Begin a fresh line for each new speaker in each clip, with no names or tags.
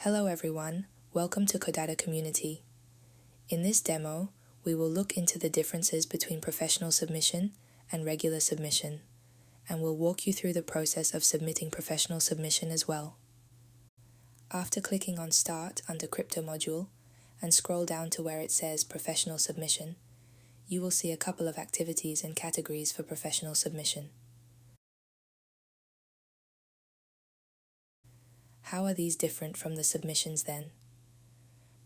Hello everyone, welcome to Codatta community. In this demo, we will look into the differences between professional submission and regular submission, and we'll walk you through the process of submitting professional submission as well. After clicking on Start under Crypto module and scroll down to where it says Professional Submission, you will see a couple of activities and categories for professional submission. How are these different from the submissions then?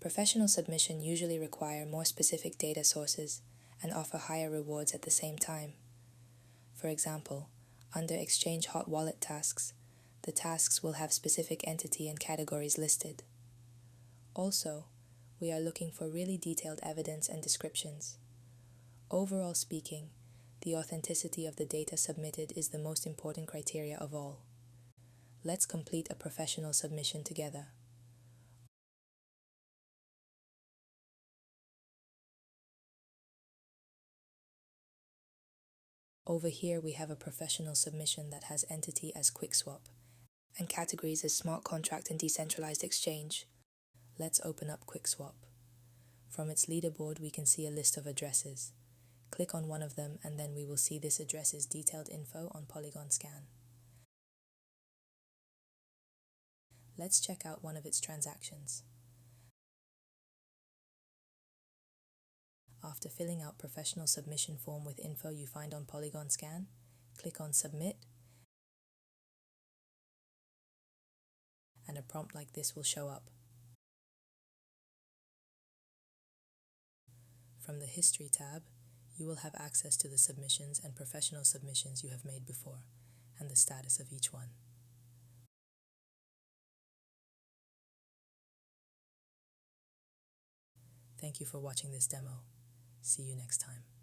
Professional submission usually require more specific data sources and offer higher rewards at the same time. For example, under Exchange Hot Wallet tasks, the tasks will have specific entity and categories listed. Also, we are looking for really detailed evidence and descriptions. Overall speaking, the authenticity of the data submitted is the most important criteria of all. Let's complete a professional submission together. Over here we have a professional submission that has entity as QuickSwap and categories as smart contract and decentralized exchange. Let's open up QuickSwap. From its leaderboard we can see a list of addresses. Click on one of them and then we will see this address's detailed info on Polygon scan. Let's check out one of its transactions. After filling out professional submission form with info you find on Polygon scan, click on Submit, and a prompt like this will show up. From the History tab, you will have access to the submissions and professional submissions you have made before, and the status of each one. Thank you for watching this demo. See you next time.